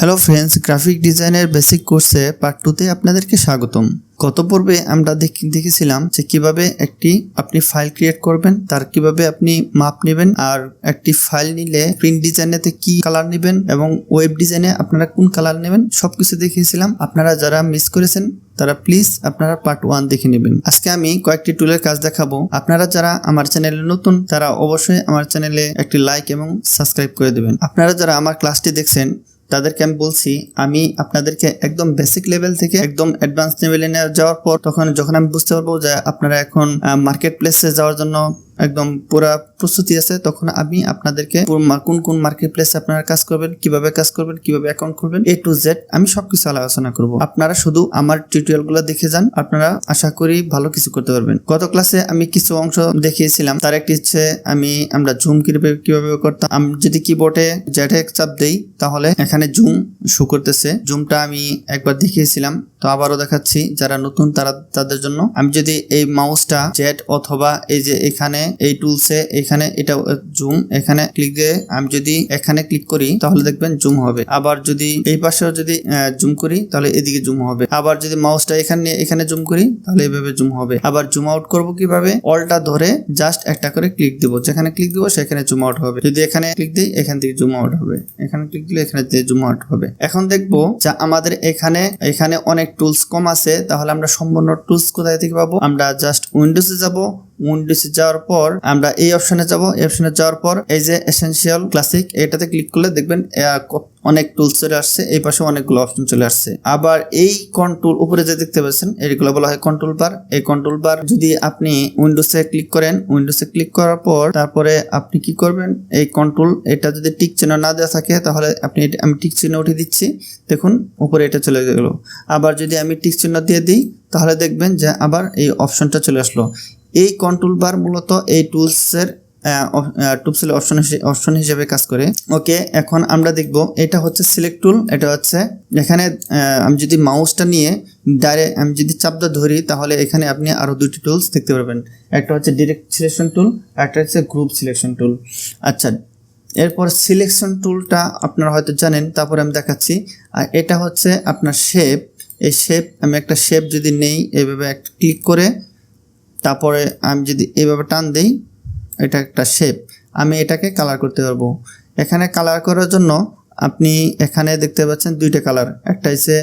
Hello friends, graphic ডিজাইনের basic কোর্সে part 2তে আপনাদেরকে স্বাগতম। গত পর্বে আমরা দেখেছিলাম যে কিভাবে আপনি ফাইল ক্রিয়েট করবেন, তার কিভাবে আপনি মাপ নেবেন, আর একটি ফাইল নিলে প্রিন্ট ডিজাইনেতে কি কালার নেবেন এবং ওয়েব ডিজাইনে আপনারা কোন কালার নেবেন সবকিছু দেখিয়েছিলাম। আপনারা যারা মিস করেছেন তারা প্লিজ আপনারা পার্ট 1 দেখে নেবেন। আজকে আমি কয়েকটি টুলের কাজ দেখাবো। আপনারা যারা আমার চ্যানেলে নতুন তারা অবশ্যই আমার চ্যানেলে একটি লাইক এবং সাবস্ক্রাইব করে দেবেন। আপনারা যারা আমার ক্লাসটি দেখছেন তাদেরকে আমি বলছি, আমি আপনাদেরকে একদম বেসিক লেভেল থেকে একদম অ্যাডভান্স লেভেলে নিয়ে যাওয়ার পর যখন আমি বুঝতে পারবো যে আপনারা এখন মার্কেট প্লেসে যাওয়ার জন্য একদম পুরা প্রস্তুতি আছে, তখন আমি আপনাদেরকে কোন কোন মার্কেট প্লেসে আপনারা কাজ করবেন, কিভাবে কাজ করবেন, কিভাবে অ্যাকাউন্ট করবেন, A to Z আমি সবকিছু আলোচনা করব। আপনারা শুধু আমার টিউটোরিয়ালগুলো দেখে যান, আপনারা আশা করি ভালো কিছু করতে পারবেন। গত ক্লাসে আমি কিছু অংশ দেখিয়েছিলাম, তার একটি হচ্ছে আমরা জুম কিভাবে করতাম। আমি যদি কিবোর্ডে Z চাপ দেই তাহলে এখানে জুম শো করতেছে। জুমটা আমি একবার দেখিয়েছিলাম, তো আবারও দেখাচ্ছি যারা নতুন তাদের জন্য। আমি যদি এই মাউসটা Z অথবা এই যে এখানে এই টুলসে এখানে এটা জুম, এখানে ক্লিক দিয়ে আমি যদি এখানে ক্লিক করি তাহলে দেখবেন জুম হবে। আবার যদি এই পাশেও যদি জুম করি তাহলে এদিকে জুম হবে। আবার যদি মাউসটা এখানে জুম করি তাহলে এভাবে জুম হবে। আবার জুম আউট করব কিভাবে, অলটা ধরে জাস্ট একটা করে ক্লিক দিব, যেখানে ক্লিক দিব সেখানে জুম আউট হবে। যদি এখানে ক্লিক দিই এখান থেকে জুম আউট হবে, এখানে ক্লিক দিলে এখানে জুম আউট হবে। এখন দেখবো যে আমাদের এখানে অনেক টুলস কম আছে, তাহলে আমরা সম্পূর্ণ টুলস কোথায় থেকে পাবো? আমরা জাস্ট উইন্ডোজে যাব, উইন্ডোজে যাওয়ার পর আমরা এই অপশনে যাব। এই অপশনে যাওয়ার পর এই যে এসেনশিয়াল ক্লাসিক এটাতে ক্লিক করলে দেখবেন অনেক টুলস চলে আসছে, এই পাশে অনেকগুলো অপশন চলে আসছে। আবার এই কন্ট্রোল উপরে যে দেখতে পাচ্ছেন এগুলো বলা হয় কন্ট্রোল বার। এই কন্ট্রোল বার যদি আপনি উইন্ডোজে ক্লিক করেন, উইন্ডোজে ক্লিক করার পর তারপরে আপনি কি করবেন, এই কন্ট্রোল এটা যদি টিক চিহ্ন না দেওয়া থাকে তাহলে আমি টিক চিহ্ন উঠে দিচ্ছি, দেখুন উপরে এটা চলে গেল। আবার যদি আমি টিক চিহ্ন দিয়ে দিই তাহলে দেখবেন যে আবার এই অপশনটা চলে আসলো। এই কন্ট্রোল বার মূলত এই টুলসের অপশন হিসেবে কাজ করে। ওকে, এখন আমরা দেখব এটা হচ্ছে সিলেক্ট টুল। এটা হচ্ছে এখানে আমি যদি মাউসটা নিয়ে ডাইরেক্ট আমি যদি চাপটা ধরি তাহলে এখানে আপনি আরো দুটি টুলস দেখতে পারবেন। একটা হচ্ছে ডিরেক্ট সিলেকশন টুল, একটা হচ্ছে গ্রুপ সিলেকশন টুল। আচ্ছা, এরপর সিলেকশন টুলটা আপনারা হয়তো জানেন, তারপরে আমি দেখাচ্ছি। আর এটা হচ্ছে আপনার শেপ। এই শেপ আমি একটা শেপ যদি নেই এইভাবে একটা ক্লিক করে তারপরে আমি যদি এইভাবে টান দেই, এটা একটা শেপ, আমি এটাকে কালার করতে পারবো। এখানে কালার করার জন্য আপনি এখানে দেখতে পাচ্ছেন দুইটা কালার, একটা হচ্ছে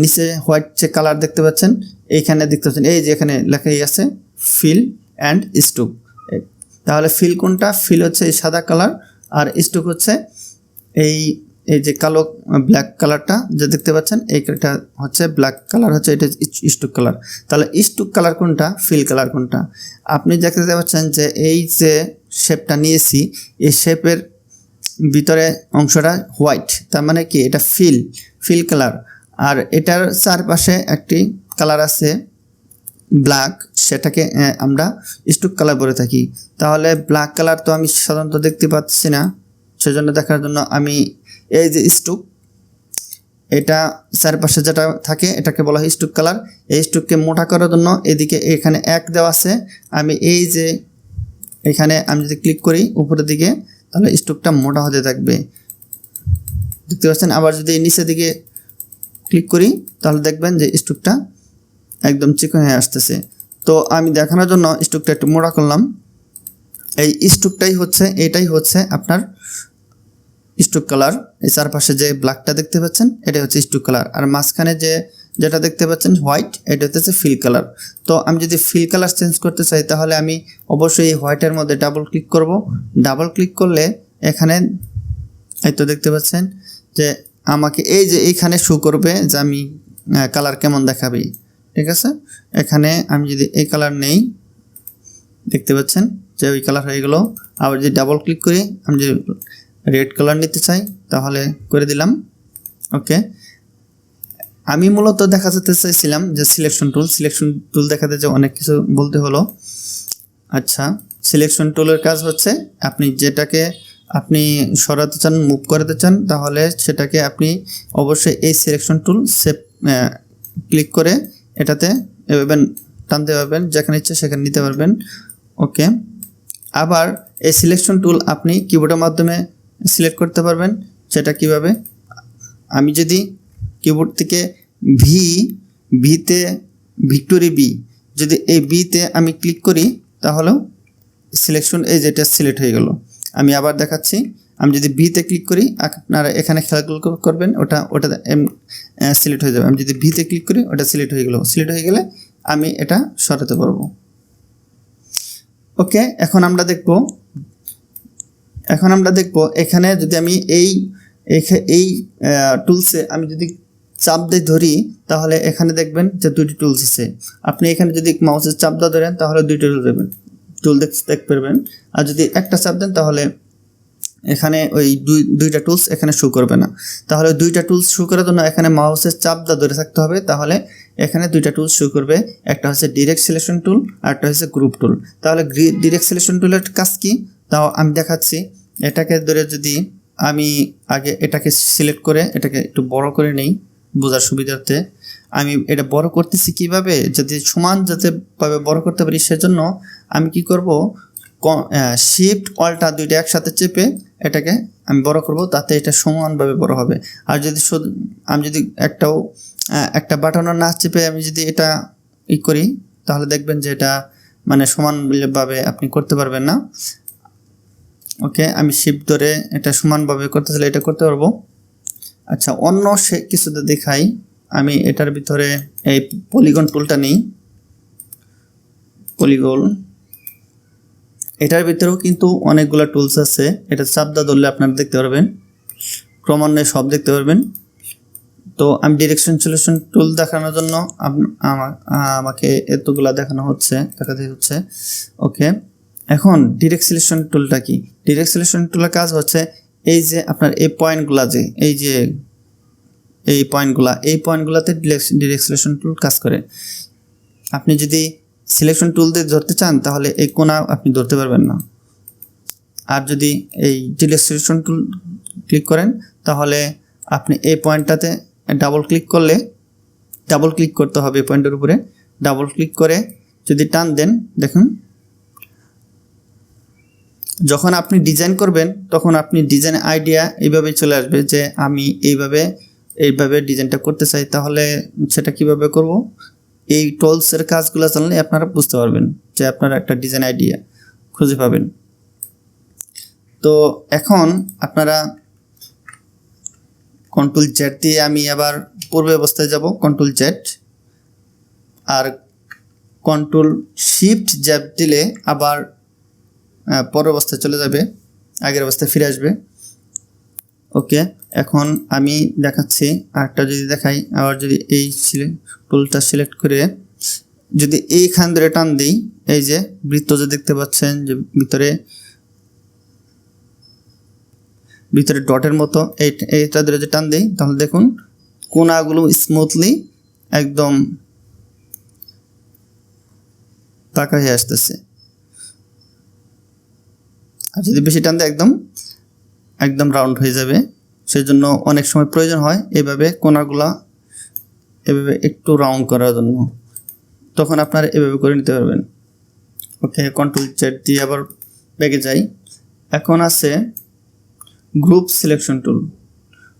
নিচে হোয়াইট যে কালার দেখতে পাচ্ছেন, এইখানে দেখতে পাচ্ছেন এই যে এখানে লেখাই আছে ফিল অ্যান্ড স্ট্রোক। তাহলে ফিল কোনটা? ফিল হচ্ছে এই সাদা কালার, আর স্ট্রোক হচ্ছে এই যে কালো ব্ল্যাক কালারটা যে দেখতে পাচ্ছেন, এইটা হচ্ছে ব্ল্যাক কালার, হচ্ছে এটা স্ট্রোক কালার। তাহলে স্ট্রোক কালার কোনটা, ফিল কালার কোনটা? আপনি দেখতে পাচ্ছেন যে এই যে শেপটা নিয়েছি, এই শেপের ভিতরে অংশটা হোয়াইট, তার মানে কি এটা ফিল কালার। আর এটার চারপাশে একটি কালার আছে ব্ল্যাক, সেটাকে আমরা স্ট্রোক কালার বলে থাকি। তাহলে ব্ল্যাক কালার তো আমি সাধারণত দেখতে পাচ্ছি না, সেজন্য দেখার জন্য আমি এই যে স্ট্রোক, এটা চারপাশে যেটা থাকে এটাকে বলা হয় স্ট্রোক কালার। এই স্ট্রোককে মোটা করার জন্য এদিকে এখানে এক দেওয়া আছে, আমি এই যে এখানে আমি যদি ক্লিক করি উপরের দিকে তাহলে স্ট্রোকটা মোটা হতে থাকবে, দেখতে পাচ্ছেন। আবার যদি নিচের দিকে ক্লিক করি তাহলে দেখবেন যে স্ট্রোকটা একদম চিকন হয়ে আসতেছে। তো আমি দেখানোর জন্য স্ট্রোকটা একটু মোটা করলাম। এই এটাই হচ্ছে আপনার স্ট্রোক কালার। এই চারপাশে যে ব্ল্যাকটা দেখতে পাচ্ছেন এটা হচ্ছে স্ট্রোক কালার, আর মাঝখানে যেটা দেখতে পাচ্ছেন হোয়াইট, এটা হচ্ছে ফিল কালার। তো আমি যদি ফিল কালার চেঞ্জ করতে চাই তাহলে আমি অবশ্যই এই হোয়াইটের মধ্যে ডাবল ক্লিক করব। ডাবল ক্লিক করলে এখানে এই তো দেখতে পাচ্ছেন যে আমাকে এই যে এইখানে শো করবে যে আমি কালার কেমন দেখাবে, ঠিক আছে। এখানে আমি যদি এই কালার নেই, দেখতে পাচ্ছেন যে ওই কালার হয়ে গেল। আবার যদি ডাবল ক্লিক করি, আমি যদি রেড কালার নিতে চাই তাহলে করে দিলাম। ওকে, আমি মূলত দেখাতে চাইছিলাম যে সিলেকশন টুল দেখাতে যে অনেক কিছু বলতে হলো। আচ্ছা, সিলেকশন টুলের কাজ হচ্ছে আপনি যেটাকে আপনি সরাতে চান, মুভ করাতে চান, তাহলে সেটাকে আপনি অবশ্যই এই সিলেকশন টুল ক্লিক করে এটাতে এভাবে টানতে পারবেন, যেখানে ইচ্ছে সেখানে নিতে পারবেন। ওকে, আবার এই সিলেকশন টুল আপনি কিবোর্ডের মাধ্যমে সিলেক্ট করতে পারবেন। সেটা কিভাবে? আমি যদি কিবোর্ড থেকে ভিতে ভিক্টোরি বি, যদি এই বিতে আমি ক্লিক করি তাহলেও সিলেকশন এই যেটা সিলেক্ট হয়ে গেল। আমি আবার দেখাচ্ছি, আমি যদি বিতে ক্লিক করি আপনারা এখানে খেয়াল করবেন ওটা সিলেক্ট হয়ে যাবে। আমি যদি ভিতে ক্লিক করি ওটা সিলেক্ট হয়ে গেল। সিলেক্ট হয়ে গেলে আমি এটা সরাতে পারবো। ওকে, এখন আমরা দেখব এখানে যদি আমি এই টুলসে আমি যদি চাপ দিয়ে ধরি তাহলে এখানে দেখবেন যে দুটি টুলস আছে। আপনি এখানে যদি মাউসের চাপ দিয়ে ধরেন তাহলে দুইটা টুল দেখতে পারবেন, আর যদি একটা চাপ দেন তাহলে এখানে ওই দুইটা টুলস এখানে শো করবে না। তাহলে দুইটা টুলস শো করার জন্য এখানে মাউসের চাপ দিয়ে ধরে থাকতে হবে, তাহলে এখানে দুইটা টুলস শো করবে। একটা হচ্ছে ডিরেক্ট সিলেকশন টুল আর একটা হচ্ছে গ্রুপ টুল। তাহলে ডিরেক্ট সিলেকশন টুলের কাজ কি তাও আমি দেখাচ্ছি। এটাকে ধরে যদি আমি আগে এটাকে সিলেক্ট করে এটাকে একটু বড় করে নেই বোঝার সুবিধার্থে, আমি এটা বড় করতেছি কিভাবে, যাতে সমান যাতেভাবে বড় করতে পারি সেজন্য আমি কি করব, শিফট অল্টা দুইটা একসাথে চেপে এটাকে আমি বড় করব, তাতে এটা সমানভাবে বড় হবে। আর যদি আমি যদি একটা বাটনও না চেপে আমি যদি এটা করি তাহলে দেখবেন যে এটা মানে সমানভাবে আপনি করতে পারবেন না। ওকে, আমি শিফট ধরে এটা সমানভাবে করতে চাইলে এটা করতে পারবো। আচ্ছা, অন্য কিছুতে দেখাই। আমি এটার ভিতরে এই পলিগন টুলটা নিই। পলিগন, এটার ভিতরেও কিন্তু অনেকগুলো টুলস আছে। এটা চাপদা ধরলে আপনারা দেখতে পারবেন, ক্রমান্বয়ে সব দেখতে পারবেন। তো আমি ডিরেকশন সিলেকশন টুল দেখানোর জন্য আমাকে এতগুলা দেখাতে হচ্ছে। ওকে, এখন ডিরেক্ট সিলেকশন টুলটা কি? ডিরেক্ট সিলেকশন টুলের কাজ হচ্ছে এই যে আপনার এই পয়েন্টগুলা, যে এই পয়েন্টগুলাতে ডিরেক্ট সিলেকশন টুল কাজ করে। আপনি যদি সিলেকশন টুল দিয়ে ধরতে চান তাহলে এই কোণা আপনি ধরতে পারবেন না। আর যদি এই ডিরেক্ট সিলেকশন টুল ক্লিক করেন তাহলে আপনি এই পয়েন্টটাতে ডাবল ক্লিক করতে হবে। এই পয়েন্টের উপরে ডাবল ক্লিক করে যদি টান দেন, দেখুন যখন আপনি ডিজাইন করবেন তখন আপনি ডিজাইন আইডিয়া এইভাবেই চলে আসবে যে আমি এইভাবে ডিজাইনটা করতে চাই। তাহলে সেটা কিভাবে করব, এই টুলসের কাজগুলো জানলে আপনারা বুঝতে পারবেন যে আপনারা একটা ডিজাইন আইডিয়া খুঁজে পাবেন। তো এখন আপনারা কন্ট্রোল জেড দিয়ে আমি আবার পূর্বে অবস্থায় যাব, কন্ট্রোল জেড, আর কন্ট্রোল শিফট জ্যাব দিলে আবার পরের অবস্থায় চলে যাবে, আগের অবস্থায় ফিরে আসবে। ওকে, এখন আমি দেখাচ্ছি আরেকটা যদি দেখাই। আবার যদি এই টুলটা সিলেক্ট করে যদি এইখান ধরে টান দিই, এই যে বৃত্ত যে দেখতে পাচ্ছেন যে ভিতরে ডটের মতো এইটা ধরে যে টান দিই তাহলে দেখুন কোণাগুলো স্মুথলি একদম পাকা হয়ে আসতেছে। আর যদি বেশি টান দেয় একদম রাউন্ড হয়ে যাবে। সেই জন্য অনেক সময় প্রয়োজন হয় এভাবে কোণাগুলা এভাবে একটু রাউন্ড করার জন্য, তখন আপনারা এভাবে করে নিতে পারবেন। ওকে, কন্ট্রোল জেড দিয়ে আবার ব্যাকে যাই। এখন আছে group selection tool.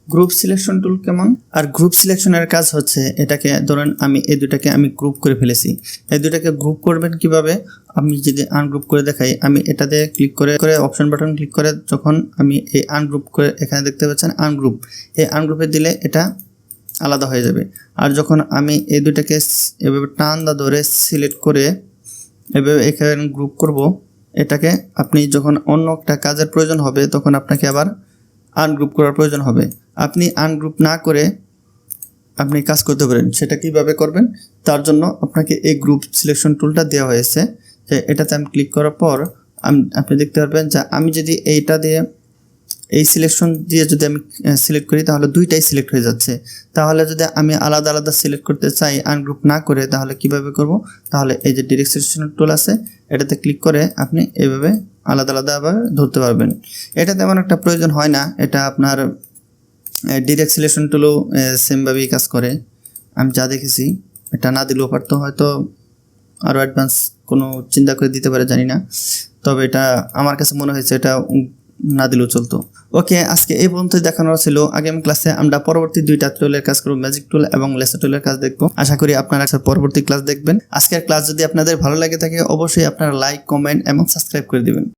Group selection tool কেমন? আর গ্রুপ সিলেকশনের কাজ হচ্ছে এটাকে ধরেন আমি এই দুটাকে আমি গ্রুপ করে ফেলেছি। এই দুটাকে গ্রুপ করবেন কিভাবে, আমি যদি আনগ্রুপ করে দেখাই, আমি এটাতে ক্লিক করে অপশন বাটন ক্লিক করে যখন আমি এই আনগ্রুপ করে এখানে দেখতে পাচ্ছেন আনগ্রুপ, এই আনগ্রুপে দিলে এটা আলাদা হয়ে যাবে। আর যখন আমি এই দুটাকে এভাবে টান ধরে সিলেক্ট করে এভাবে এখানে গ্রুপ করব, এটাকে আপনি যখন অন্য একটা কাজের প্রয়োজন হবে তখন আপনাকে আবার আনগ্রুপ করার প্রয়োজন হবে। আপনি আনগ্রুপ না করে আপনি কাজ করতে পারেন। সেটা কিভাবে করবেন, তার জন্য আপনাকে এই গ্রুপ সিলেকশন টুলটা দেওয়া হয়েছে। যে এটাতে আমি ক্লিক করার পর আপনি দেখতে পারবেন যে আমি যদি এইটা দিয়ে এই সিলেকশন দিয়ে যদি আমি সিলেক্ট করি তাহলে দুইটাই সিলেক্ট হয়ে যাচ্ছে। তাহলে যদি আমি আলাদা আলাদা সিলেক্ট করতে চাই আনগ্রুপ না করে, তাহলে কিভাবে করব, তাহলে এই যে ডিরেক্ট সিলেকশন টুল আছে এটাতে ক্লিক করে আপনি এইভাবে আলাদা আলাদাভাবে ধরতে পারবেন। এটা তেমন একটা প্রয়োজন হয় না, এটা আপনার ডিরেক্ট সিলেকশন টুলও সেমভাবেই কাজ করে। আমি যা দেখেছি, এটা না দিলেও পারতো, হয়তো আরও অ্যাডভান্স কোনো চিন্তা করে দিতে পারে জানি না, তবে এটা আমার কাছে মনে হয়েছে এটা না দিলেও চলতো। ওকে, আজকে এই পর্যন্ত দেখানো ছিল। আগামী ক্লাসে আমরা পরবর্তী 2টা টুলের কাজ করব, ম্যাজিক টুল এবং লেসার টুলের কাজ দেখবো। আশা করি আপনারা পরবর্তী ক্লাস দেখবেন। আজকের ক্লাস যদি আপনাদের ভালো লাগে থাকে অবশ্যই আপনারা লাইক, কমেন্ট এবং সাবস্ক্রাইব করে দিবেন।